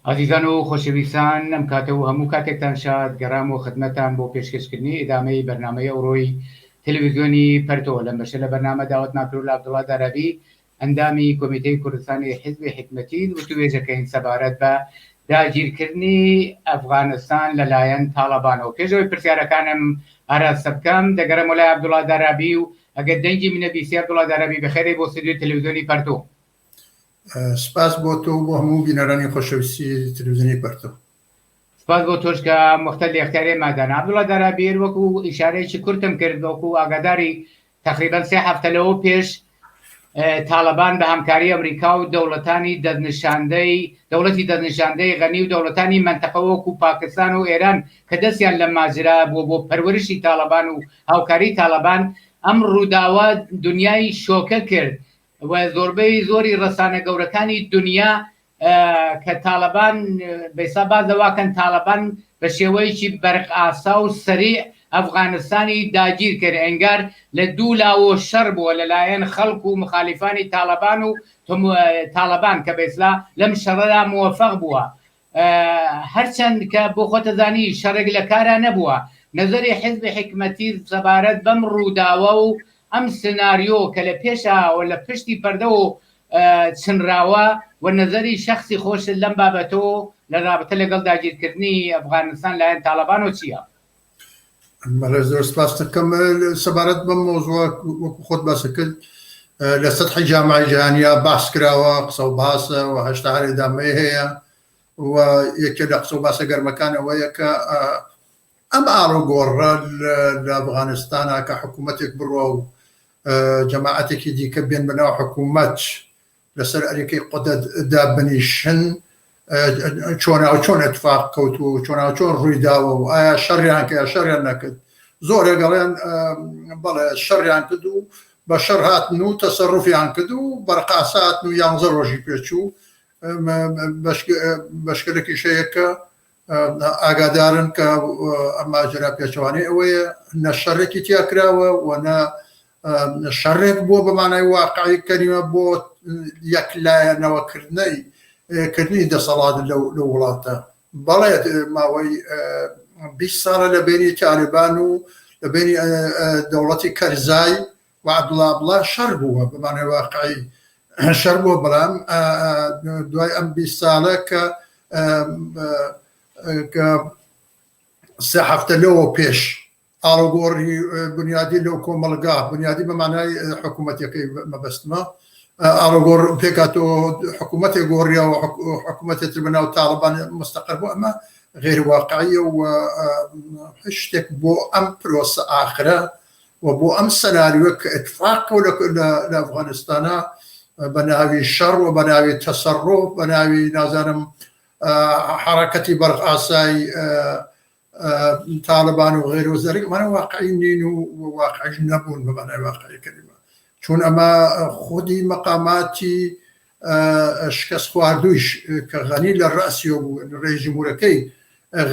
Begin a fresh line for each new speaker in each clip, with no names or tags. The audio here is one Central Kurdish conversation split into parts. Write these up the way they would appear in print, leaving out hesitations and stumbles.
عزیزان و خۆشەویستان ئەم کاتەوە هەموو کاتێکتان شاد گەڕام و خدمەتان بۆ پێشکەشکردنی ئیدامەی بەرنامەی ئەوڕۆی تەلەڤیزیۆنی پەرتۆ لەم بەشە لە بەرنامە داوەت ناکرۆ لە عەبدوڵڵا دارابی ئەندامی کۆمیتەی کوردستانی حیزبی حکمەتی وتوێژەکەین سەبارەت بە داگیرکردنی ئەفغانستان لەلایەن تاڵەبانەوە. پێشەوەی پرسیارەکانم ئاراستە بکەم دەگەڕێمەوە لای عەبدوڵڵا دارابی و ئەگەر دەنگی منە بیسی عەبدوڵڵا دارابی بەخێرەی بۆ ستودیۆی تەلەڤیزیۆنی پەرتۆ.
سپاس بۆ تۆ بۆ هەموو بینەرانی خۆشەویستی تەلەڤیزیۆنی پەرتۆ.
سپاس بۆ تۆش کە مختەر لە اختیارێ مادان. عەبدوڵڵا دارابی وەکو ئیشارەیەکی کورتم کرد وەکو ئاگاداری تقریبا 3 هەفتە لەوە پێش تاڵەبان بە هەمکاری ئەمریکا و دەوڵەتی دەستنیشاندەی غەنی و دەوڵەتانی مەنتەقە وەکو پاکستان و ئێران کە دەستیان لە ماجرا بووە بۆ پەروەرشی تاڵەبان و هاوکاری تاڵەبان ئەم ڕووداوە دنیای شۆکە کرد و زۆربەی زۆری ڕەسانە گەورەکانی دنیا کە تاڵەبان بەیسا بازەواکەن تاڵەبان بە شێوەیەکی بەرق ئاسا و سەریع ئەفغانستانی داگیر کرد ئەنگار لە دوو لاوە شەڕ بووە لەلایەن خەڵک و مخالیفانی تاڵەبان و تاڵەبان کە بەیسلا لەم شەڕەدا موفەق بووە. هەرچەند کە بۆ خۆتەزانی شەڕێک لە کارا نەبووە نەزەری حیزبی حکمەتی سەبارەت بەم ڕووداوە و ئەم سناریۆ کە لە پێشەوە لە پشتی پەردە و چنراوە و نەزەری شخصی خۆش لەم بابەتەوە لە رابطە لەگەڵ داگیرکردنی ئەفغانستان لایەن تاڵەبانەوە چییە؟
زۆر سپاس دەکەم سەبارەت بەم مۆزووە وەکو خۆت باس کرد لە سەتحی جامعەی جیهانیا باس کراوە قسە و باسە و هەشتا هەر ئیدامەی هەیە و یەکێ لە قسە و باسە گەرمەکان ئەوەیە کە ئەم ئاڵوگۆڕە لە ئەفغانستانە کە حکوومەتێک بڕوە و جەماعەتێکی دیکە بێن بەناو حکوومەت لەسەر ئەریکەی قودەت دابنیشن چۆن اتفاق کەوت و چۆن ڕووی داوە و ئایا شەڕیان کە شەڕیان نەکرد زۆرێ گەڵێن بەڵێ شەڕیان کرد و بە شەڕ هاتن و تەسەڕوفیان کرد و بەرقاسە هاتن و 11 ڕۆژی پێچوو بەشکلێکی شەیە کە ئاگادارن کە ئەم ماجرا پێچەوانەی ئەوەیە نە شەڕێکی تیا کراوە و نە شەڕێک بۆ بەمانای واقعی کەریمە بۆ یەکلایەنەوەکردنی دەسەڵات لە وڵاتە. بەڵێ ماوەی 20 ساڵە لە بینی تالیبان و لە بینی دەوڵەتی کەرزای و عەبدوڵڵا شەڕ بووە بەمانای واقعی شەڕ بووە، بەڵام دوای ئەم 20 ساڵە کە 3 هەفتە لەوە پێش ئاڵوگۆڕی بنیادی لەو کۆمەڵگا بنیادی بەمانای حکوومەتەکەی مەبەستمە ئاڵوگۆڕ پێکاتەوە حکوومەتێک گۆڕیە و حکوومەتێتر بەناو تاڵەبان مستەقر بوو. ئەمە غێر واقعیە و شتێک بۆ ئەم پرۆسە ئاخرە و بۆ ئەم سەناریۆ کە ئتفاق لە ئەفغانستانە بە ناوی شەڕ و بە ناوی تەسەڕۆ بە ناوی نازانم حرەکەتی بەرق ئاسایی تاڵەبان و غێر و زەرگمانە واقعی نین و واقعی نەبوون بەمانای واقعی کەریمە، چون ئەمە خودی مەقاماتی شکست خواردوویش کە غەنی لە ڕاستیەوە بوو ڕێژیمورەکەی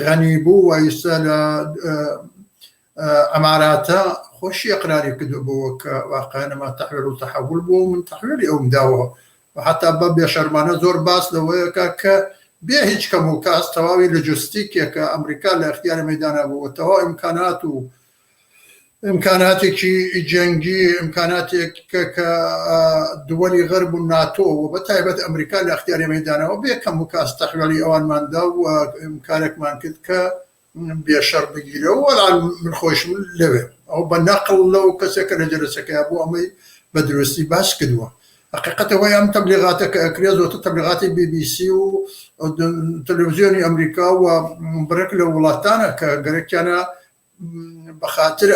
غەنی بوو و ئێستا لە ئەماراتە خۆشی ئەقراری کردبووە کە واقعەن ئەمە تەحویل و تەحول بوو من تەحویلی ئەوم داوە و حتا بە بێشەرمانە زۆر باس لەوەیەکە کە بێ هیچ کەم و کاس تەواوی لۆجستیکێکە ئەمریکا لە اختیاری مەیدانە بووە تەواو ئیمکانات و ئیمکاناتێکی جەنگی ئیمکاناتێک کە دووەلی غەرب و ناتۆ و بە تایبەت ئەمریکا لە اختیاری مەیدانەوە بێ کەم و کاس تەحویلی ئەوانماندا و ئیمکانێکمان کرد کە بێشەڕ بگیرەوە وەڵام من خۆشم لەوێ ئەو بە نەقڵ لەو کەسێکە لە جەلسەکەی بوو ئەمەی بە دروستی باس کردووە. حقیقەتەوەی ئەم تەبلیغاتە کە ئەکرێت زۆرتر تەبلیغاتی BBC و تەلەڤیزیۆنی ئەمریکا و بڕێک لە وڵاتانە کە گەرەکیانە بەخاتر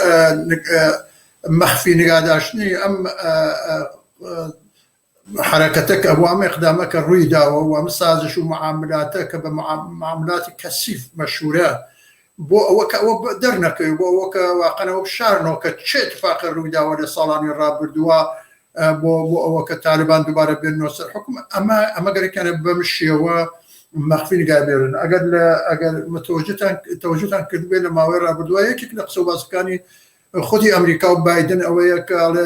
مەخفی نگاداشتنی ئەم حرەکەتە کە ئەوە ئەم ئیقدامە کە ڕووی داوە و ئەم سازش و معاملاتە کە بە معاملاتی کەسیف مەشهورە بۆ ئەوە کە ئەوە دەرنەکەوی بۆ ئەوە کە واقعەوە بشارنەوە کە چێ اتفاقی ڕووی داوە لە ساڵانی ڕابردووە بۆ ئەوە کە تالیبان دووبارە بێنەوە سەر حکوم ئەمە گەرەکیانە بەم شێوە مەخفی نگابێرن. ئەگەر تەوەجوتان کردبێت لە ماوەی ڕابردووە یەکێک لە قسە و باسەکانی خودی ئەمریکا و بایدن ئەوەیە کە ئەڵێ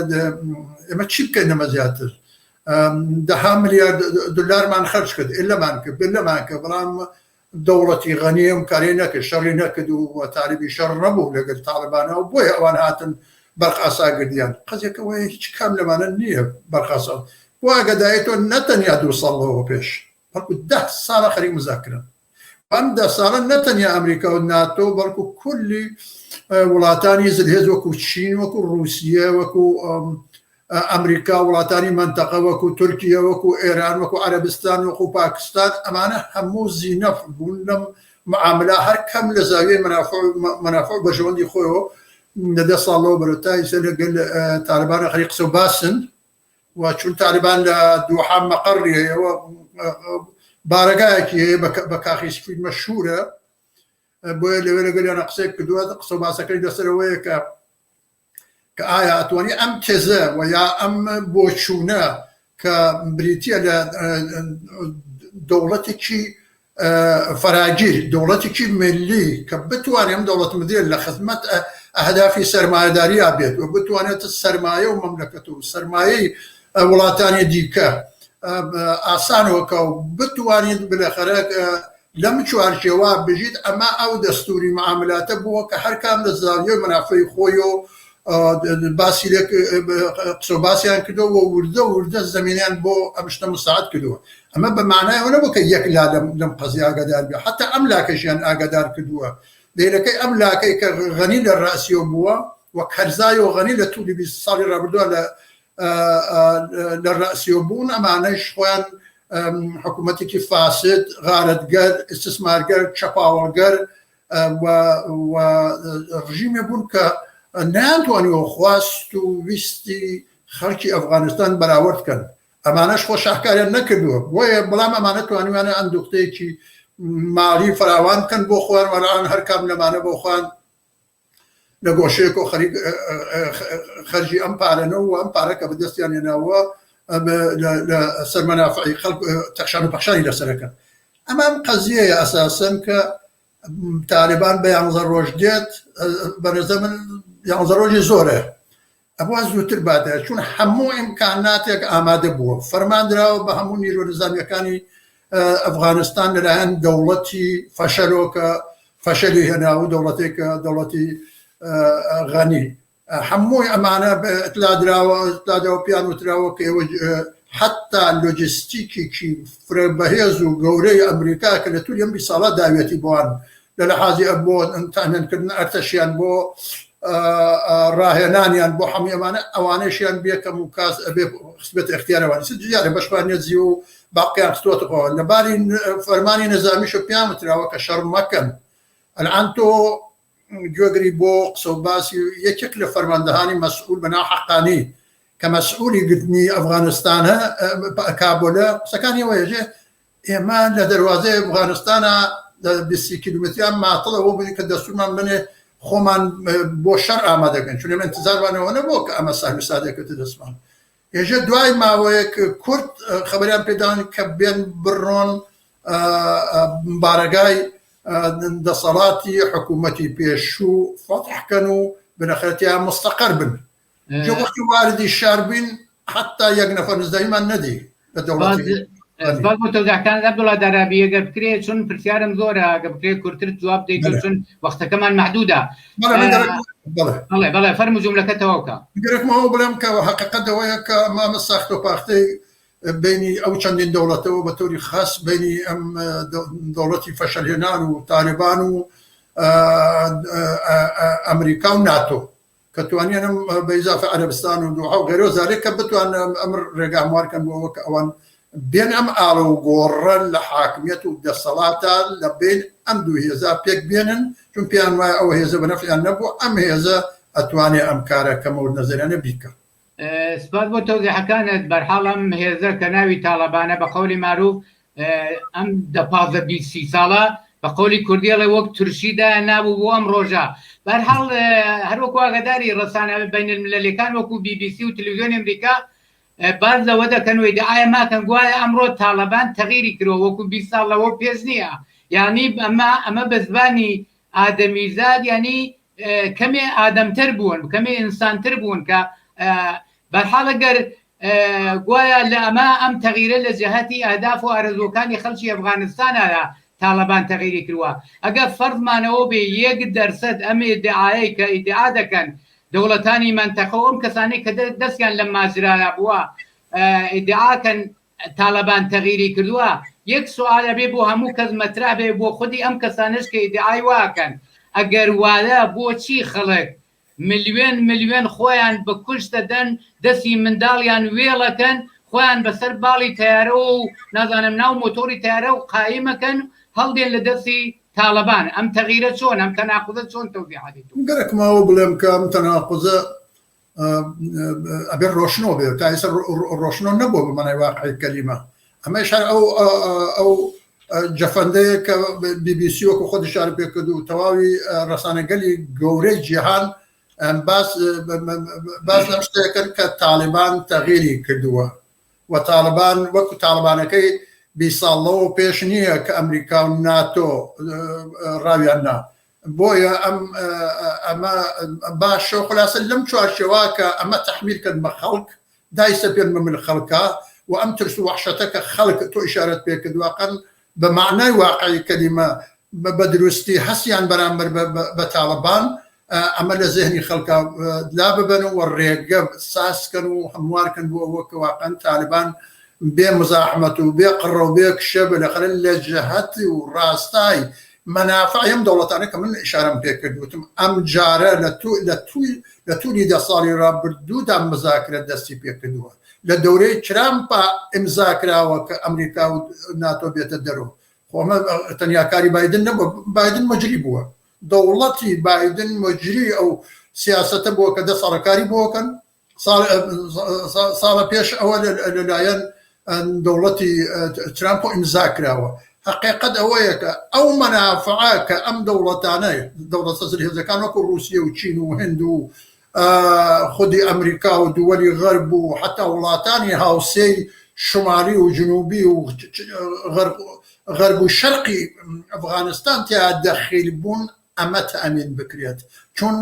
ئێمە چی بکەین نەمە زیاتر 10 مليار دولار مان خرج كد إلا ما نكب بلام دولتي غنية مكارينك الشر نكد وتعربي شر نبو لقد طالبانا وبويا وان هاتن برقصا قديان قزيك ويش كامل ما ننيه برقصا وقدايتو نتنياهو صلوا بيش بركو 10 سنة خري مذاكرة وام 10 سنة نتنيا أمريكا والناتو بركو كل ولاتاني زلهز وكو الصين وكو روسيا وكو أمريكا ولاتاني منطقة وكو تركيا وكو إيران وكو عربستان وكو باكستان أمانة همو زينف بولنم معاملة هر كم لزاوية منافع بجواندي خويو ندى صالو بروتاي سنة قل طالبان خريق سوباسن وشون طالبان لدوحة مقرية بارقاكي بكاخيس في المشهورة بويا اللي قال أنا قصيك كدوات قصو باسكري دسروية كآية أتواني أم تزا ويا أم بوشونا كبريتيا دولتكي فراجيل دولتكي ملي كبتواني أم دولة مدير لخدمة أهداف سرمایه داری آبید و بتوانێت سرمایه و مملکت و سرمایه ولاتانی دیکه آسانەوە و بتوانیت بالاخره لەم چوارچێوە بژیت ئەمە ئەو دەستوری معاملاتە بووە کە هەر کام لە زاویەی منافعی خۆی و باسی لێک قسە باسییان کردەوە و وردە زەمینیان بۆ ئەم شتە مساعد کردووە ئەمە بە معنایەوە نەبوو کە یەک لا لەم قەزیە ئاگادار بێ حتا ئەم لاکەشیان ئاگادار کردووە دەیرەکەی ئەم لاکەی کە غەنی لە ڕاسیەوە بووە وەک هەرزای و غەنی لە توولی 20 ساڵی ڕابردووە لە ڕاسیەوە بوون ئەمانەش خۆیان حکوومەتێکی فاسد غارەتگەر ئستثمارگەر چەپاوەڵگەر و ڕژیمێ بوون کە نەیانتوانیوە خواست و ویستی خەڵکی ئەفغانستان بەراورد بکەن ئەمانەش خۆ شاهکاریان نەکردووە بۆیە بەڵام ئەمانە توانیوانە ئەندوختەیەکی ماڵی فراوان بکەن بۆ خۆیان وەران هەر کام لەمانە بۆ خۆیان لە گۆشەیەک و خەرجی ئەم پارەنەوە و ئەم پارە کە بەدەستیان هێناوە لە سەر مەنافعی خەڵک تەخشان و پەخشانی لەسەرەکەن ئەمە ئەم قەزیەیە ئەساسەن کە تالیبان بە 11 ڕۆژ دێت بەنظر من 11 ڕۆژی زۆرە ئەوە زووتر باتە چون هەموو ئیمکاناتێک ئامادە بووە فەرماندراوە بە هەموو نیرۆ نظامیەکانی ئەفغانستان لەلایەن دەوڵەتی فەشەلۆ کە فەشەلی هێناوە دەوڵەتێکە دەوڵەتی غەنی هەمووی ئەمانە ئەتلادراوە پیان وتراوە کە ئێوە حتا لۆجستیکێکی فرەبەهێز و گەورەی ئەمریکا کە لە تووری ئەم 20 ساڵە داوێتی بۆوان لە لەحاظی بۆ تامینکردن ئەرتەشیان بۆ ڕاهێنانیان بۆ هەموو ئەمانە ئەوانەشیان بێکەم و کاس ئەبێ خسبێت اختیارەوانی دیارە بەشوانێت زی و باقییان خستوەتەوە لەباری فەرمانی نەزامیش و پیان وتراوە کە شەڕ مەکەن ئەلعان تۆ گوێگری بۆ قسە و باسی یەکێک لە فەرماندەهانی مەسئول بەناو حەقانی کە مەسئولی گرتنی ئەفغانستانە کابۆلە قسەکانی وەیەژێ ئێمە لە دەواازەی ئەفغانستانە 20 کیلومتریان ماتڵەوە بنی کە دەستورمان بنێ خۆمان بۆ شەڕ ئامادەکەن چون ئێمە انتزاروانەوە نەبووە کە ئەمە سامی سادێکەوتە دەستمان ێژە دوای ماوەیەک کورد خەبەریان پێداون کە بێن بڕۆن بارەگای دەسەڵاتی حکوومەتی پێشوو فەتحکەن و بنەخەتیان مستەقەر بن وەختی واردی شار بین حتا یەک نەفەر نزدەیمان نەدی لە دەوڵەتی
سپاس بۆ تۆزاکان عەبدوڵڵا دارابی ئەگەر بکرێت چون پرسیارم زۆرە ئەگە بکرێت کورتتر جواب دەیت چون وەختەکەمان محدودە بەڵێ فەرموو جوملەکەتەوە بکە
گەرەکمەوە بڵێم کە حەقیقەتەوەیە کە مامە ساخت و پاختەی بینی ئەو چەندین دەوڵەتەوە بە تۆری خاص بینی ئەم دەوڵەتی فەشەلهێنان و تالیبان و ئەمریکا و ناتۆ کە توانیانم بە ئیزافە عەرەبستان و دوحا و غەیرە زارێک کە بتوان ئەمر ڕێگا هەموارکەن بۆ ئەوە کە ئەوان بێن ئەم ئاڵە و گۆڕەن لە حاکمیەت و دەسەڵاتە لە بین ئەم دوو هێزە پێک بێنن چون پیان وایە ئەوە هێزە بە نەفعیان نەبوو ئەم هێزە ئەتوانێ ئەم کارە کە مەورد نەزەریانە بیکە
سپاس بۆ تۆزیحەکانت بەرحاڵ ئەم هێزە کە ناوی تاڵەبانە بە قەولی معروف ئەم 15-20 ساڵە بە قەولی کوردیڵێ وەک تورشیدا نابوو بۆ ئەم ڕۆژە بەرحاڵ هەروەکو ئاگاداری ڕەسانە بینالملەلەکان وەکو BBC و تەلەڤیزیۆنی ئەمریکا باز لەوە دەکەنەوەی ئایا ماکەن گوایە ئەمڕۆ تاڵەبان تەغیری کردەوە وەکو 20 ساڵ لەوە پێش نییە یعنی ئەمە بە زبانی ئادەمیزاد ینی کەمێ ئادەمتر بوون کەمێ ئینسانتر بوون کە بەرحاڵ ئەگەر گوایە لە ئەم تەغیرە لە جەهەتی ئەهداف و ئارەزوەکانی خەڵکی ئەفغانستانە تاالبان تەغیری کردووە. ئەگەر فەرزمانەوە بێ 1% ئەم ئیدعایی کە ئیدعا دەکەن دەوڵەتانی منتەقە و ئەم کەسانی کە دەستیان لە ماجرایە بووە ئیدعاکەن تاالبان تەغیری کردووە، یەک سوالە بێ بۆ هەموو کەس مەترا بێ بۆ خودی ئەم کەسانش کە ئیدعای واکەن ئەگەر وایە بۆچی خەڵک ملیۆن خۆیان بە کوشت دەدەن دەستی منداڵیان وێڵەکەن خۆیان بەسەر باڵی تیارە و نازانم ناو مۆتۆری تیارە و قایمەکەن هەڵدێن لە دەستی تاالبان. ئەم تەغیرە چۆن ئەم تەناقوزە چۆن تەوزیعاتی
گەرەکماوە بڵێم کە ئەم تەناقوزە ئەبێ ڕۆشنەوە بێت تا ئێستا ڕۆشنەوە نەبووە بە مانای واقعی کەلیمە. ئەمەش هەر ئەو جەفەندەیە کە BBC وەکو خۆ شارە پێکرد و تەواوی ڕەسانەگەلی گەورەی جیهان باس لەم شتێکن کە تاالبان تەغیری کردووە و تاالبان وەکو تاالبانەکەی 20 ساڵەوە پێش نییە کە ئەمریکا و ناتۆ ڕاویاننا. بۆیە ئەمە باشە خلاصە لەم چوارچێوە کە ئەمە تەحمیل کرد بە خەڵک دایسە پێنمە من خەڵکە و ئەم ترس و وحشەتە کە خەڵک تۆ ئیشارەت پێ کردوواقەن بە معنای واقعی کەلیمە بە دروستی هەستیان بەرامبەر بە تاالبان ئەمە لە ذهنی خەڵکە لا ببەن و ڕێگە ساسکەن و هەموارکەن بۆ ئەوە کە واقعەن تاالبان بێ مزاحمەت و بێ قڕە و بێ کشە بە لەخەر لە جەهەتی و ڕاستای منافع ئەم دەوڵەتانە کە من ئیشارەم پێ کردوتم ئەم جارە لە تووری 10 ساڵی ڕابردوودا مزاکرە دەستی پێ کردووە لە دەورەی ترامپا ئیمزاکراوە کە ئەمریکا و ناتۆ بێتە دەرەوە. خۆمە تەنیاکاری بایدن نەبووە، بایدن مەجری بووە، دەوڵەتی بایدن مەجری ئەو سیاسەتە بووە کە 10 ساڵەکاری بۆکەن ساڵە پێش ئەوە لەلایەن دەوڵەتی ترامپ ئیمزاکراوە. حقیقت ئەوەیە کە ئەو مەنافعە کە ئەم دەوڵەتانەیە دەوڵەتە سەرهێزەکان وەکو رووسیە و چین و هند و خودی ئەمریکا و دووەلی غەرب و حتا وڵاتانی هاوسێی شمالی و جنوبی و غەرب و شەرقی ئەفغانستان تیا دەخیل بوون ئەمە تەئەمین بکرێت چون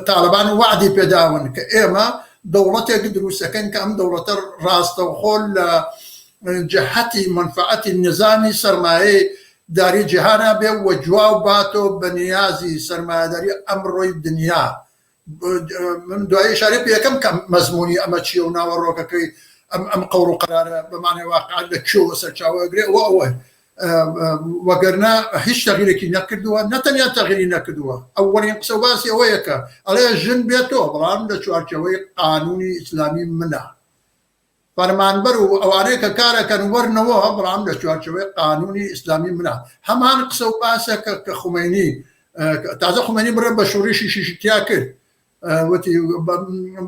تاالبان وعدی پێداون کە ئێمە دەوڵەتێک دروستەکەن کە ئەم دەوڵەتە ڕاستەوخۆ لە جهەتی منفعەتی نظامی سەرمایەی داری جیهانە بێ و جواو باتۆ بە نیازی سەرمایەداری ئەمڕۆی دنیا. من دوای اشاره پێکەم کە مەزمونی ئەمە چیە و ناوەڕۆکەکەی ئەم قەوڕ و قەرارە بەمانای واقع لە کێوە سەرچاوەگرێ و ئەوە وەگەرنا هیچ تەغییرێکی نەکردووە نەتەنیا تەغییری نەکردووە. ئەوەڵین قسە باسی ئەوەیە کە ئەڵێ ژن بێتەوە بەڵام لە چوارچەوەی قانونی ئیسلامی منە فەرمانبەر و ئەوانەیە کە کارەکەن وەرنەوە بەڵام لە چوارچەوەی قانونی ئیسلامی منە. هەمان قسە و باسە کە خومینی تازە خومینی بڕێ بە شوڕیشی شیشتیا کرد وتی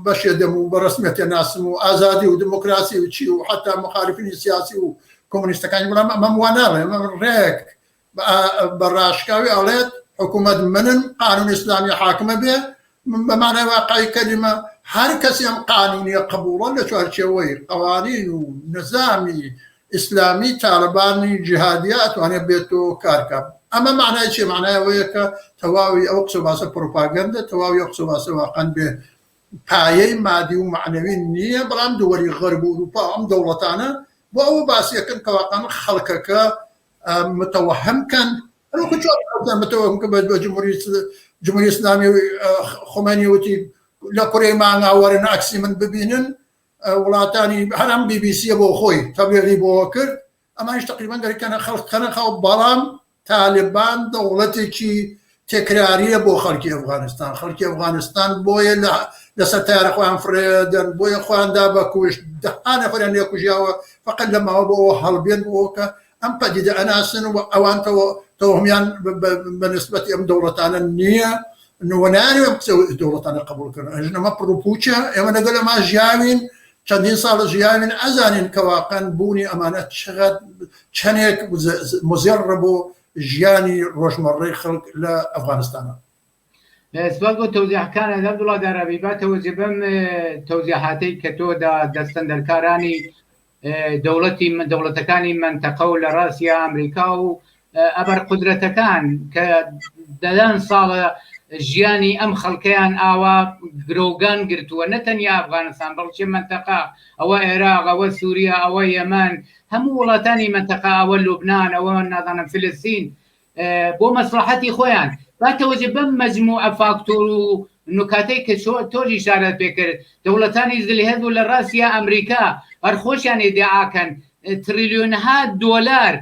بەشێ دەم و بە ڕسمیەتە ناسم و ئازادی و دموکراسی و چی و حتا مخالفینی سیاسی و کۆمونیستەکانی بڵام ئەمەم وا ناڵێ ئەمە ڕێک بە ڕاشکاوی ئەڵێت حکوومەت منن قانون ئیسلامی حاکمە بێ بە معنای واقعی کەلیمە هەر کەسی ئەم قانونیە قبوڵە لە چوارچێوەی قوانین و نظامی ئیسلامی تاالبانی جیهادیە ئەتوانێت بێتەوە کارکە. ئەمە معنای چی؟ معنای ئەوەیە کە تەواوی ئەو قسە باسە پرۆپاگەندە تەواوی ئەو قسە باسە واقعەن بێ پایەی مادی و معنەوی نییە بەڵام دووەری غەرب و ئوروپا ئەم دەوڵەتانە بۆ ئەوە باسیەکەن کە واقعەن خەڵکەکە متەوەهەمکەن متەوەهەمکە بە جمهوری ئیسلامی خومینی وتی لە کوڕەی مانگا وەرن عەکسی من ببینن وڵاتانی هەرام BBC بۆ خۆی تەبلیغی بۆ کرد ئەمانیش تقریبا دەریکەنە خەڵکەنە خەڵ بەڵام تاالبان دەوڵەتێکی تێکراریە بۆ خەڵکی ئەفغانستان. خەڵکی ئەفغانستان بۆیە لەسەر تیارە خۆیان فرێدەن بۆیە خۆیاندا بە کوشت دەها نەفەریان لێ کوژیاوە فقط لەماوە بۆەوە هەڵبێن بۆ کە ئەم پەدیدە ئەناسن و ئەوان تەوهمیان بە نسبەتی ئەم دەوڵەتانە نییە نوەنانی ئەم قسە دەوڵەتانە قبولکردن. ئەژنەمە پڕوپوچە ئێمە لەگەڵ ئەما ژیاوین چەندین ساڵە ژیاوین ئەزانین کە واقعەن بوونی ئەمانە چەندێک مزێڕە بۆ ژیانی ڕۆژمەڕەی خەڵک لە ئەفغانستانە.
سپاس بۆ تەوزیحەکانە عەبدوڵڵا دارابی با تەوەجێ بەم تەوزیحاتەی کە تۆدا دەستەندەرکارانی دەوڵەتەکانی منتەقە و لە ڕاستیە ئەمریکا و ئەبەر قودرەتەکان کە دەدان ساڵە ژیانی ئەم خەڵکەیان ئاوا گرۆگان گرتووە نەتەنیا ئەفغانستان بەڵکێ منتەقا ئەوە عێراق ئەوە سووریا ئەوە یەمەن هەموو وڵاتانی منتەقا ئەوە لوبنان ئەوە نازانم فلستین بۆ مەسلحەتی خۆیان باتەوەجێ بەم مەجموعە فاکتۆر و نکاتەی کە تۆژی شارەت پێکرد دەوڵەتانی زلهێز و لە ڕاستیا ئەمریکا هەرخۆشیان ئیدعاکەن تریلیۆنها دۆلار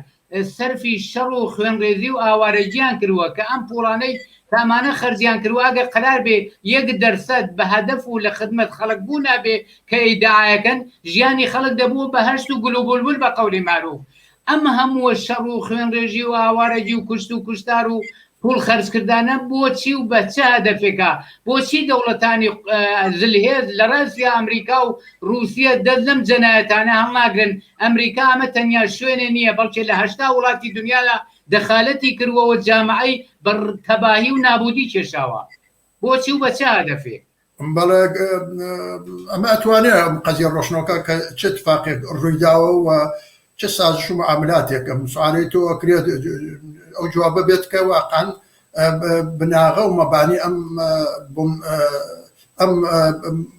سەرفی شەڕ و خوێنڕێزی و ئاوارەجیان کردووە کە ئەم پوڵانەی تامانە خەرجیان کردووە ئەگەر قەرار بێ 1% بە هەدەف و لە خدمەت خەڵک بوو نابێ کە ئیدعاەکەن ژیانی خەڵک دەبوو بە هەشت و گول و بولبول بە قەولی معروف ئەمە هەمووە شەڕ و خوێنڕێژی و ئاوارەجی و کوشت و کوشتار و پول خەرجکردانە بۆچی و بە چه هەدەفێکە بۆچی دەوڵەتانی زلهێز لە ڕاستیا ئەمریکا و رووسیا دەست لەم جەنایەتانە هەڵناگرن ئەمریکا ئەمە تەنیا شوێنێ نییە بەڵکێ لە 80 وڵاتی دنیاە دەخالەتی کردوەوە جامعەی بە تەباهی و نابودی کێشاوە بۆچی و بە چه هەدەفێک
بەڵێ ئەمە ئەتوانێت ئەم قەزیە ڕۆشنەوەکە کە چ اتفاقێک ڕوویداوە و چه سازش و معاملاتێکە سوالەی تۆ ئەکرێت ئەو جوابە بێت کە واقعاً بناغە و مەبانی ئەم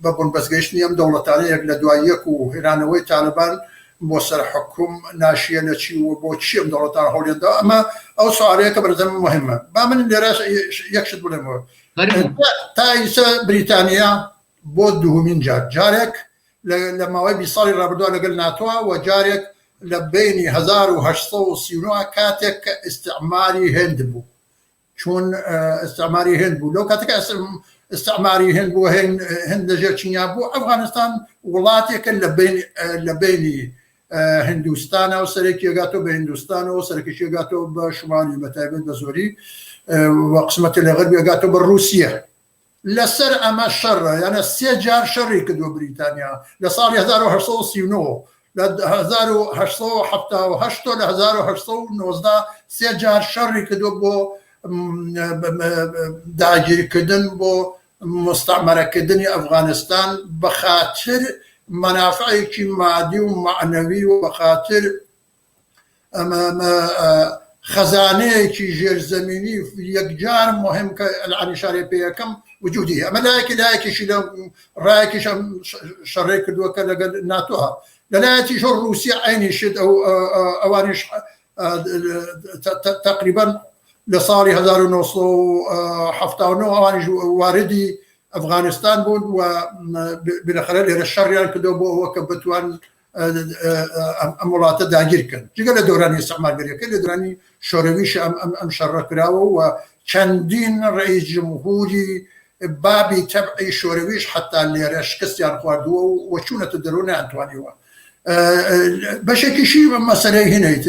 بە بنبەستگەیشتنی ئەم دەوڵەتانەیەک لە دوای یەک و هێرانەوەی تالبان بۆ سەر حکوم ناشیە لە چی و بۆ چی ئەم دەوڵەتان هەوڵێندا ئەمە ئەو سوالەیەکە بەرزەم مهمە با من لێرە یەکشت بڵێمەوە تا ئیسا بریتانیا بۆ دووهمین جارێک لە ماوەی 20 ساڵی ڕابردووە لەگەڵ ناتۆوە و جارێک لە بینی 1839 کاتێک کە ئیستعماری هێند بوو چون ئیستعماری هێند بوو لەو کاتێک ئیستعماری هێند بوو هێند لەژێر چینیا بوو ئەفغانستان وڵاتێکە لە بینی هندوستانە و سەرێکیەگاتەوە بە هندوستانەوە و سەرکیەگاتەوە بە شمالی بەتایبەت بە زۆری و قسمەتی لە غەربی ئەگاتەوە بە رووسیە لەسەر ئەمە شەڕە یانە 3 جار شەڕی کردووە بریتانیا لە ساڵی 1839 لە 1878 لە 1890 3 جار شەڕی کردووە بۆ داگیرکردن بۆ مستعمرەکردنی ئەفغانستان بە خاطر منافعێکی مادی و معنەوی و بە خاطر خەزانەیەکی ژێرزەمینی یەکجار مهم کە ئەلعانیشاری پێ یەکەم وجودی ئەمە لایەکیشی لە ڕایەکیش شەڕێ کردووە کە لەگەڵ ناتۆها لەلایەتی شۆ رووسیا عینیشت ئەوانیش تقریبا لە ساڵی 1970 ئەوانیش واردی ئەفغانستان بوون و بنەخەرە لێرە شەڕیان کردەوە بۆ ئەوە کە بتوان ئەم وڵاتە داگیرکەن جگە لە دەورانی ئیستعمارگەریەکە لە دورانی شۆڕەویش ئەم شەڕە کراوە و چەندین ڕئیس جمهوری بابی تەبعی شۆڕەویش حتا لێرە شکستیان خواردووە و چوونەتە دەرەوە نەیانتوانیوە بەشێکیشی مەسەلەی هینەیت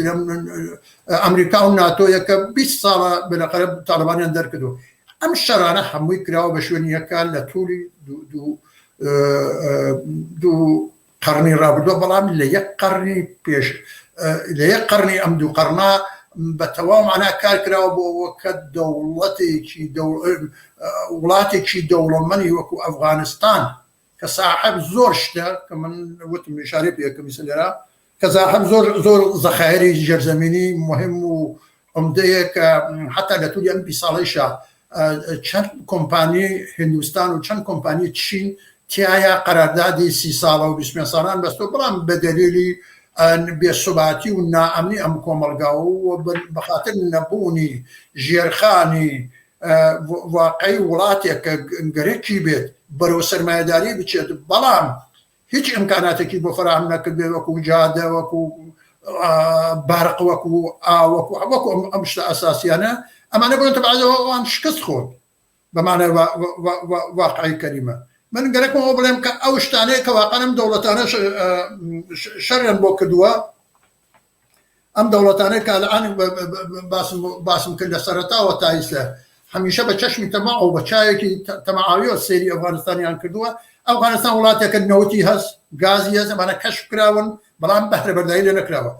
ئەمریکا و ناتۆیە کە 20 ساڵە بەلەقەرە تاڵبانیان دەرکردو ئەم شەڕانە هەمووی کراوە بە شوێنیەکان لە تووری دوو قەرنی ڕابردووە بەڵام لە یەک قەرنی پێش لە یەک قەرنی ئەم دوو قەرنا بە تەواو معنا کار کراوە بۆ ئەوە کە وڵاتێکی دەوڵەمەندی وەکو ئەفغانستان کە ساحب زۆر شتە کە من وتم ئیشارە پێ یەکەم لێرە کە ساحب زۆر زەخایری ژێرزەمینی مهم و عمدەیە کە حتا لە تووری ئەم 20 ساڵەیشە چەند کۆمپانی هندوستان و چەند کۆمپانی چین تایە قەراردادی 30 ساڵە و 25 ساڵان بەستۆ بەڵام بە دەلیلی بێسوباتی و نائەمنی ئەم کۆمەلگاوە و بەخاتر نەبوونی ژێرخانی واقعی وڵاتێک کە گەرێکی بێت بەرەو سەرمایەداری بچێت بەڵام هیچ ئیمکاناتێکی بۆ فراهم نەکردێ وەکو جادە وەکو بارق وەکو وەکو ئەم شتە ئەساسیانە ئەمانە بۆن تەبعەتەوە ئەوان شکست خۆن بەمانە واقعی کەریمە من گەرەکمەوە بڵێم کە ئەو شتانەیە کە واقعەن دەوڵەتانە شەڕیان بۆ کردووە ئەم دەوڵەتانەی کە لەعان باسم کرد لە سەرەتاوە تا ئیستا هەمیشە بە چەشمی تەماع و بە چایەکی تەماعاویەوە سەیری ئەفغانستانیان کردووە ئەفغانستان وڵاتێکە نەوتی هەست گازی هەست ئەمانە کەشف کراون بەڵام بەهرەبەرداری لێ نەکراوە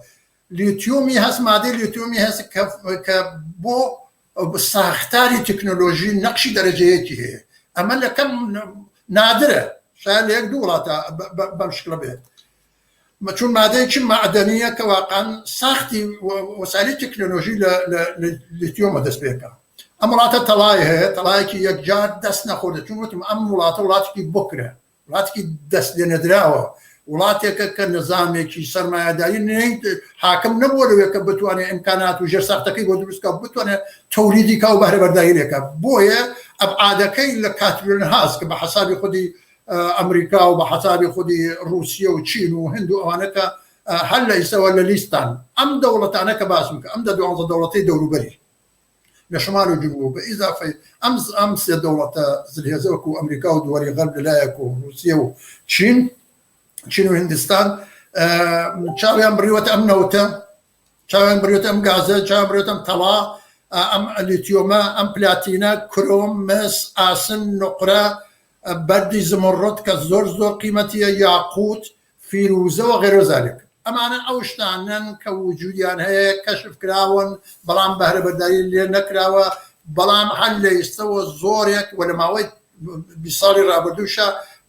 لیتیۆمی هەست مادەی لیتیۆمی هەست کە بۆ ساختاری تکنۆلۆژی نەقشی دەرەجەیەکی هەیە ئەمە لە کەم نادرە شاید لە یەک دوو وڵاتە بەم شکڵە بێت چون مادەیەکی معدەنیە کە واقعاً ساختی وەسایلی تکنۆلۆژی لە لیتیۆمە دەست پێکە ئەم وڵاتە تەڵای هەیە تەڵایەکی یەکجار دەست نەخۆرە چون وتم ئەم وڵاتە وڵاتێکی بکرە وڵاتێکی دەست لێنەدراوە وڵاتێکە کە نظامێکی سەرمایه‌داری حاکم نەبووە لەوێ کە بتوانێت ئیمکانات و ژێرساختەکەی بۆ دروستکە بتوانێت تەوریدی کا و بەهرەبەرداری لێکە بۆیە ئەبعادەکەی لە کاتبرن هاست کە بە حەسابی خودی ئەمریکا و بە حەسابی خودی رووسیا و چین و هند و ئەوانەکە هەر لە ئیسەوە لە لیستان ئەم دەوڵەتانە کە باسم کە ئەم 12 دەوڵەتەی دەوروبەری لە شمال و جنوب بە ئیزافەی ئەم سێ دەوڵەتە زلهێزە وەکو ئەمریکا و دووەری غەرب لەلایەک و رووسیا و چین و هندستان چاویان بڕیوەتە ئەم نەوتە چاویان بڕیوەتە ئەم گازە چاویان بڕیوەتە ئەم تەڵا ئەم لیتیۆمە ئەم پلاتینە کرۆم مس ئاسن نوقرە بەردی زمڕۆت کە زۆر قیمەتیە یاقوت فیروزە و غێرە زالێک ئەمانە ئەو شتانن کە وجودیان هەیە کەشف کراون بەڵام بەهرەبەرداری لێ نەکراوە بەڵام هەر لە ئێستەوە زۆرێک وە لە ماوەی 20 ساڵی ڕابردووشە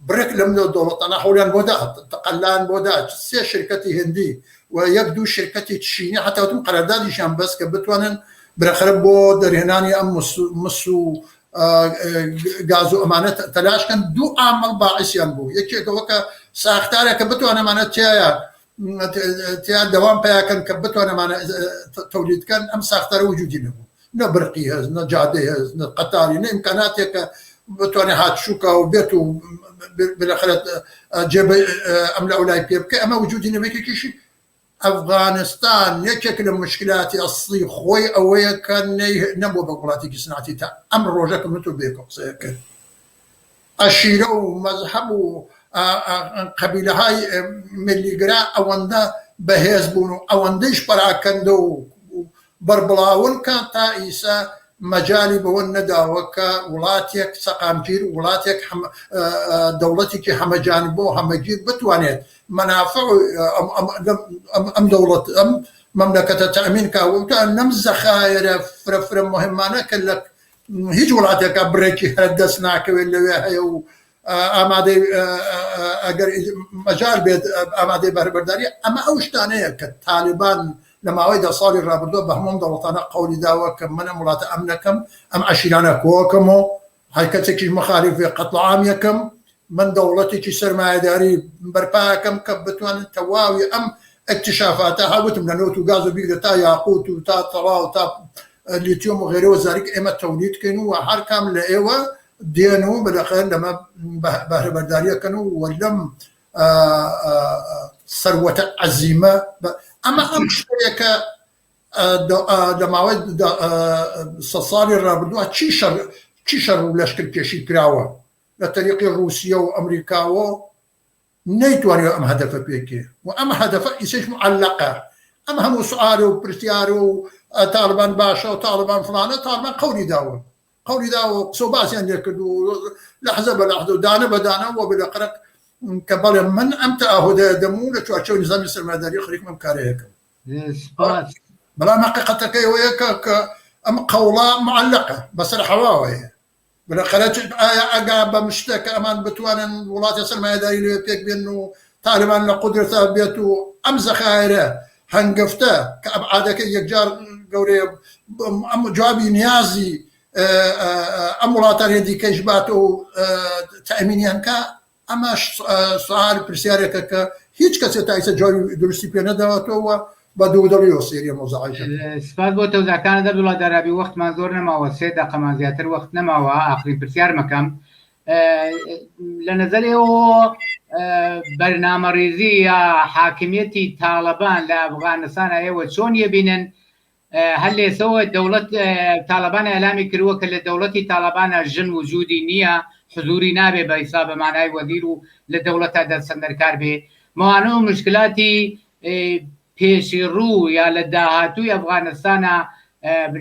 برێک لەم دەوڵەتانە هەوڵیان بۆ دا تەقەلان بۆ دا 3 شرکەتی هندی و 1-2 شرکەتی چینی حتا وتم قەراردادیشان بەس کە بتوانن برەخرە بۆ دەرهێنانی ئەم مس و گاز و ئەمانە تەلاشکەن 2 عامل باعثیان بوو یەکێکەوە کە ساختارێکە بتوانەمانە تیا دەوام پیاکەن کە بتوانەمانە تەولیدکەن ئەم ساختارە وجودی نەبوو نە برقی هەست نە جادەی هەست نە قەتاری نە ئیمکاناتێکە بتوانێت هاتشووکە و بێت و بالاخرە جێبە ئەم لە ئەولای پێ بکە ئەمە وجودی نەبێکێکیشی ئەفغانستان یەکێک لە مشکلاتی ئەسڵی خۆی ئەوەیە کە نەبووە بە وڵاتێکی سناتی تا ئەم ڕۆژەکە من تۆ بێکە قسەیەکە ئەشیرە و مەزهەب و قەبیلەهای ملیگرا ئەوەندە بەهێز بوون و ئەوەندەیش پەراکەندە و بەربڵاون کە تا ئیسا مەجای بەوە نەداوە کە وڵاتێک سەقامگیر وڵاتێک دەوڵەتێکی هەمەجان بۆ هەمەگیر بتوانێت مەنافع ئەم دەوڵەت ئەم مەملەکەتە تەئمین کاوەتە نەم زەخایرە فرە مهمانە کە لە هیچ وڵاتێکە بڕێکی هەر دەست ناکەوێت لەوێ هەیە و ئامادەی ئەگەر مەجال بێت ئامادەی بەربەرداری ئەمە ئەو شتانەیە کە تالیبان لە ماوەی 10 ساڵی ڕابردووە بە هەموو دەوڵەتانە قەولی داوە کە منە وڵاتە ئەم نەکەم ئەم عەشیرانە کۆکەم و هەر کەسێکی مخالفێ قەتڵ عام یەکەم من دەوڵەتێکی سەرمایه‌داری بەرپاکەم کە بتوانن تەواوی ئەم اکتشافاتە هاوتم لە نەوت و گاز و بیگرە تا یاقوت و تا تەڵا و تا لیتیۆم و غێرەوە زاریک ئێمە تەولیدکەین و هەر کام لە ئێوە دێن و بەدەخێن لەمە بەهرەبەرداریەکەن و لەم سەروەتە عەزیمە ئەمە ئەم شتێکە لە ماوەی 100 ساڵی ڕابردووە چی شەڕ و لەشکر کێشی کراوە لە تەریقی رووسیا و ئەمریکاوە نەیتوانێت ئەم هەدەفە پێکێ و ئەم هەدەفە ئیسەش معەلەقە ئەم هەموو سوئال و پرسیار و تاڵبان باشە و تاڵبان فڵانە تاڵبان قەولی داوە قسە و باسییان لێ کرد و لەحزە بە لەحزە و دانە بە دانە و بلەقرق کە بەڵێ من ئەم تەعاهودە دەموو لە چوارچێوە نظامی سەرمایه‌داری خەریکمەم کارەیەکەم بەڵام حەقیقەتەکەی ئەوەیە کە ئەم قەوڵا معەلەقە بەسەر حەواوەیە بلەقرە ئایا ئەگا بەم شتێکە ئەمان بتوانن وڵاتی سەرمایه‌داری لێ پێک بێن و تالیبان لە قودرەتە بێت و ئەم زەخایرە هەنگفتە کە ئەبعادەکەی یەکجار گەورەیە ئەم جوابی نیازی ئەم وڵاتان هێندیکەش بات و تەئمینیان کە ئەمە سوال پرسیارێکە کە هیچ کەسێ تا ئێستا جوابی درستی پێ نەداوەتەوە بە دوودڵی سێریە مۆزەعیشە.
سپاس بۆ تەوزەکانەدا وڵات عەرەبی وەختمان زۆر نەماوە 3 دەقەمان زیاتر وەخت نەماوە ئاخرین پرسیار مەکەم لە نەزەرێەوە بەرنامەڕێزی یا حاکمیەتی تاڵەبان لە ئەفغانستان ئێوە چۆن یەبینن هەر لێسەوە دەوڵەت تاڵەبان ئەلامی کردووە کە لە دەوڵەتی تاڵەبانە ژن وجودی نییە حضوری نابێ بە حیساب بەمانای وەزیر و لە دەوڵەتە دەستەندەرکار بێ مەوانە و مشکلاتی پێشی ڕوو یا لە داهاتووی ئەفغانستانە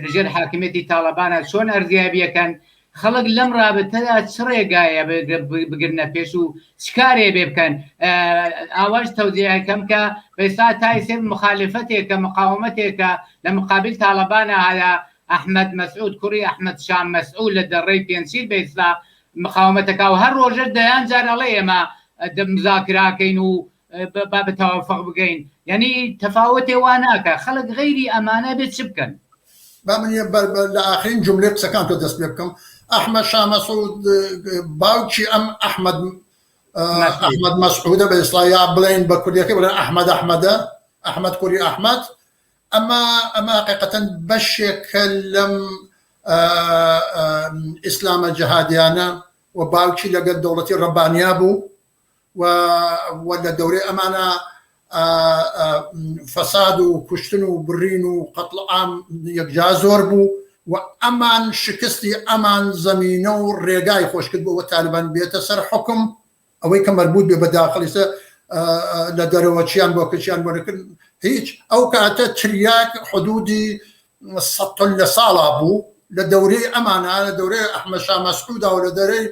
لەژێر حاکمیەتی تاڵەبانە چۆن ئەرزیابیەکەن خەڵک لەم رابطەدا چ ڕێگایە بگرنە پێش و چکارێ بێ بکەن ئاواش تەوزیعەکەم کە بەئێستا تایسێ مخالفەتێکە مقاومەتێکە لە مقابل تاڵەبانە هەیە ئەحمەد مەسعود کوڕی ئەحمەد شام مەسعود لە دەڕێی پێنجشیر بەئێستا مقاومەتەکە و هەر ڕۆژە دەیان جار ئەڵێ ئێمە مزاکراکەین و با بە تەوافق بگەین یعنی تەفاوتێ وا ناکە خەڵک غەیری ئەمانە بێت چ بکەن
بامني لآخرين جملة قسەکان تۆ دەست پێ بکەم. ئەحمەد شاه مەسعود باوکی ئەم ئەحمەد مەسعودە بە ئیسڵامی یا بڵێن بە کوردیەکەی بڵێن ئەحمەد کوڕی ئەحمەد. ئەمە حقیقەتەن بەشێکە لەم ئیسلامە جەهادیانە و باوکی لەگەڵ دەوڵەتی ڕەبانیا بوو و لە دەورەی ئەمانە فەساد و کوشتن و بڕین و قەتڵ عام یەکجا زۆر بوو و ئەمان شکستی ئەمان زەمینە و ڕێگای خۆشکرد بوو و تالیبان بێتە سەر حکم ئەوەی کە مەربوط بێ بە داخلیسە لە دەرەوە چیان بۆ کەچیان بۆ نەکرد هیچ ئەو کاتە تریاک حدودی 100 لە ساڵا بوو لە دەورەی ئەمانە لە دەورەی ئەحمەد شاه مەسعودا و لە دەرەی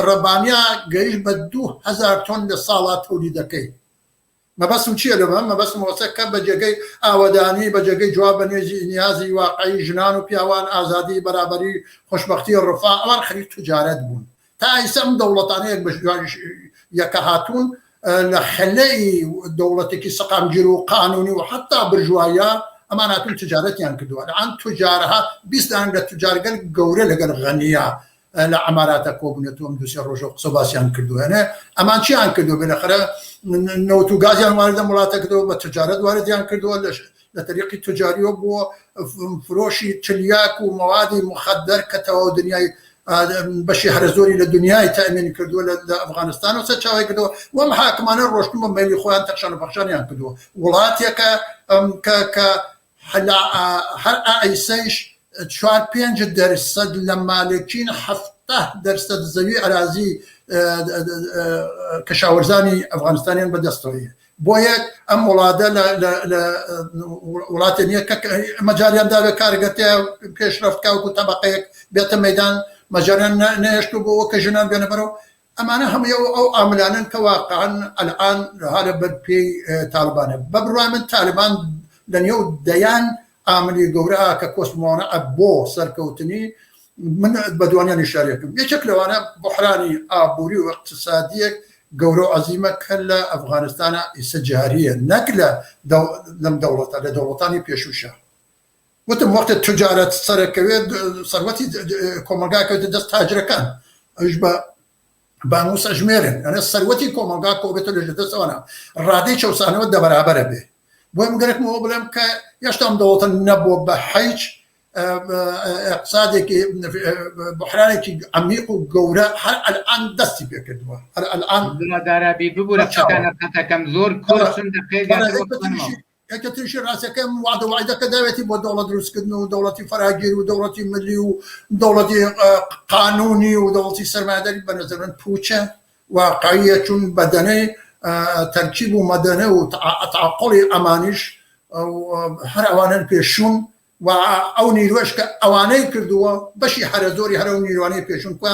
ڕەبانیا گەیشت بە 2000 تۆن لە ساڵا تۆلید دەکەی. مەبەستم چییە لەمە؟ مەبەستم وەسە کە بە جێگەی ئاوەدانی بە جێگەی جواب بە نیازی واقعی ژنان و پیاوان ئازادی بەرابەری خۆشبەختی ڕفا ئەوان خەریک توجارەت بوون. تا ئێستا ئەم دەوڵەتانەیەک بە یەکە هاتوون لە خەلەی دەوڵەتێکی سەقامگیر و قانونی و حتا برژوایە ئەمان هاتوون تجارەتیان کردووە. ئەم توجارەها بیستیان لە توجارگەر گەورە لەگەڵ غەنیە لە عماراتە کۆبوونێتەوە ئەم دووسێ ڕۆژە قسە باسییان کردووەنە ئەمان چیان کردو بێنەخرە نەوت و گازیان واردە وڵاتە کردەوە بە تجارەت واردیان کردووە لە طریقی تجاریەوە بۆ فرۆشی چلیاک و مەوادی مخدر کە تەواو دنیای بەشی هەرە زۆری لە دنیای تەمین کردووە لە ئەفغانستان و سەر چاوای کردەوە وەم حاکمانە ڕۆشتن بە مەیلی خۆیان تەخشان و بەخشانیان کردووە. وڵاتێکە کە هەر ئایسەیش 4-5% لە مالکین 70% زەوی ئەرازی کەشاوەرزانی ئەفغانستانیان بەدەستەوەیە. بۆ یەک ئەم وڵاتە لە وڵاتی نییە کە مەجاریان داوێ کارگەتە پێشرەفتکە وەکو تەبەقەیەک بێتە مەیدان مەجاریان نەهێشتو بۆ کە ژنان بێنە بەرەوە. ئەمانە هەموو ئەو ئاملانن کە واقعاً ئەلعان هەرە بەرپێی تالیبانە. بە بڕوای من تالیبان لە نێو دەیان عاملی گەورە کە کۆسمۆنە بۆ سەرکەوتنی من بە دوانیان ئیشارەکەم. یەکێک لەوانە بحرانی ئابووری و اقتصادیەک گەورە و عەزیمە کە لە ئەفغانستانە ئێستا جاریە نەک لەم دەوڵەتە لە دەوڵەتانی پێشووشە. وتم وەختە تجارەت سەرەکەوێت سەروەتی کۆمەلگاکەوێتە دەست تاجرەکان ئەوش بە بانووس ئەژمێرن ئەنە سەروەتی کۆمەلگا کۆبێتە لە دەستەوەنە ڕادەی چەوسانەوە دەبەرابەرە بێ. بۆی مگەرێکمەوە بڵێم کە هێشتام دەوڵەتە نەبووە بە هیچ اقتصادێکی بحرانێکی عمیق و گەورە هەر ئەلعان دەستی پێ کردووە. هەر ئەلعان
دارابی ببوورە قەتەکەم زۆر کورسن
یەکەتریشی ڕاستەکەم وعدە وعیدەکە داوێتی بۆ دەوڵەت دروستکردن و دەوڵەتی فەراگیر و دەوڵەتی ملی و دەوڵەتی قانونی و دەوڵەتی سەرمایه‌داری بە نەزەر من پوچە واقعیە چون بەدەنەی تەرکیب و مەدەنە و تعاقڵی ئەمانیش هەر ئەوانن پێشوون و ئەو نیروێش کە ئەوانەی کردووە بەشی هەرە زۆری هەرە و نیروانەی پێشون کە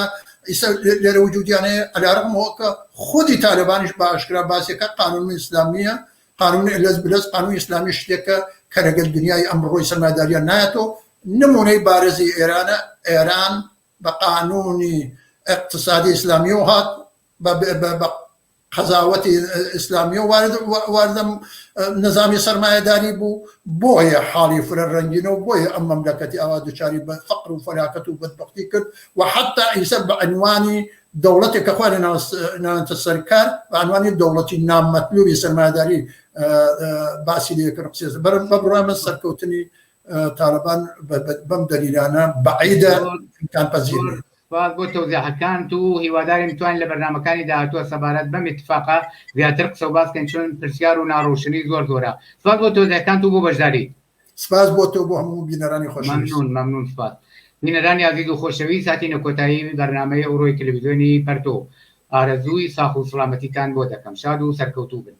ئیستا لێرە وجودیانەیە ئەلارەقمەوە کە خودی تالبانیش بە ئاشکرا باسیەکە قانون ئیسلامیە قانون لەز قانون ئیسلامی شتێکە کە لەگەڵ دنیای ئەمڕۆی سەرمایه‌داریان نایەتەوە. نمونەی بارزی ئێرانە ئێران بە قانونی اقتصادی ئیسلامی و هات بە قەزاوەتی ئیسلامی و واردە نظامی سەرمایه‌داری بوو بۆیە حاڵی فرە ڕەنگینە و بۆیە ئەم مەملەکەتی ئەوا دووچاری بە فەقر و فەلاکەت و بەدبەختی کرد و حتا ئیسە بە عنوانی دەوڵەتێک کە خوارێ ناوەندە سەرکار بە عنوانی دەوڵەتی نامەطلوبی سەرمایه‌داری باسی لێ کرد. قسێ بە بڕوای من سەرکەوتنی تالبان بەم دەلیلانە بەعیدە ئیمکانپەزیر.
سپاس بۆ تەوزیحەکان و هیواداریم توانین لە بەرنامەکانی داهاتووە سەبارەت بەم اتفاقا زیاتر قسە و باسکەین چون پرسیار و ناڕۆشنی زۆر زۆرە. سپاس بۆ تەوزیحەکان و بۆ بەشداری.
سپاس بۆ تۆ بۆ هەموو بینەرانی خۆشەویست.
مەمنون سپاس. بینەرانی عەزیز و خۆشەویست هاتینە کۆتایی بەرنامەی ئەوڕۆی تەلەڤیزیۆنی پەرتۆ. ئارەزووی ساخ و سڵامەتیتان بۆ دەکەم. شاد و سەرکەوتوو بن.